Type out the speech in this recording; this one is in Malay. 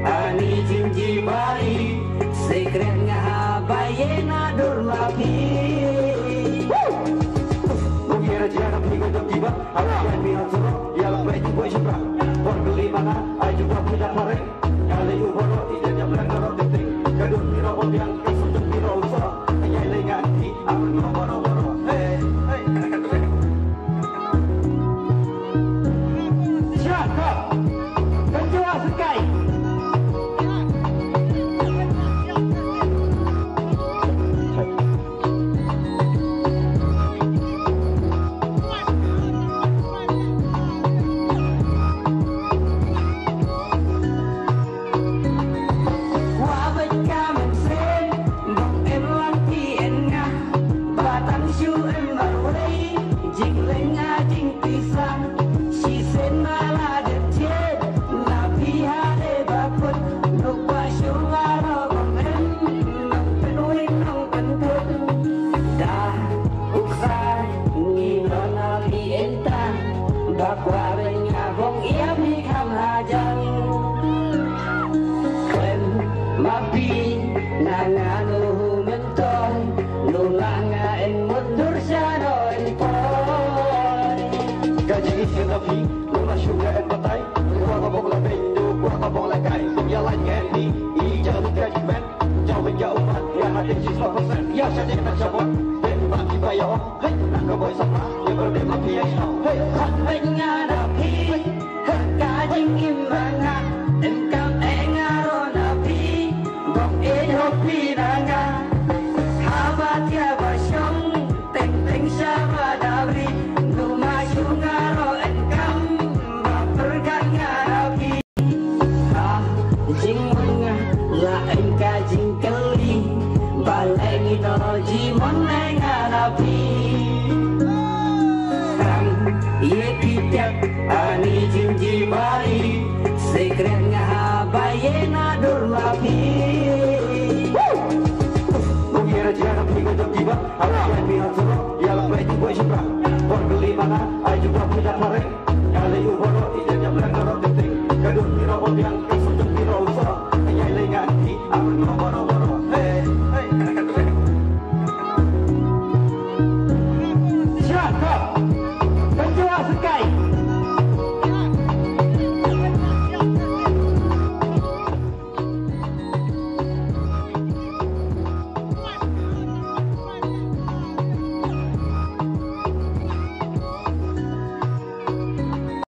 Ani jinji bari sekretnya bayena durlapi. Mengira jangan minggu tiba, akan bilang suruh dia lebih tinggi sebra. Pergeli mana, ayo juga tidak tarik. Kali uboro tidak nyamperan kalau titik. Kedua biro yang kesudah biro usah. Ayah lengan di aman boro-boro. Hey, anak kecil. Siapa? Ketua Sekai. Ya saja kita coba dan bagi bayar. Hei, nak kau sama yang berbeda dia. Hei, hanya nabi, kajing imanga, engkau engaro nabi, bok hopi nanga, habat ya basyong, teng sama dabri, rumah syungaro engkau, baperganya nabi. Jing menga, la engkau jing keli. Balai no jimon nganapi Ram ye pitak ani jinji bari sekretnya bayena durlapi. Mengira jangan minggu tiba, akan bilang suruh dia lebih tinggi sebra. Pergeli mana, ayo juga tidak tarik. Kali uboro tidak nyamperan kalau titik. Kedua biro yang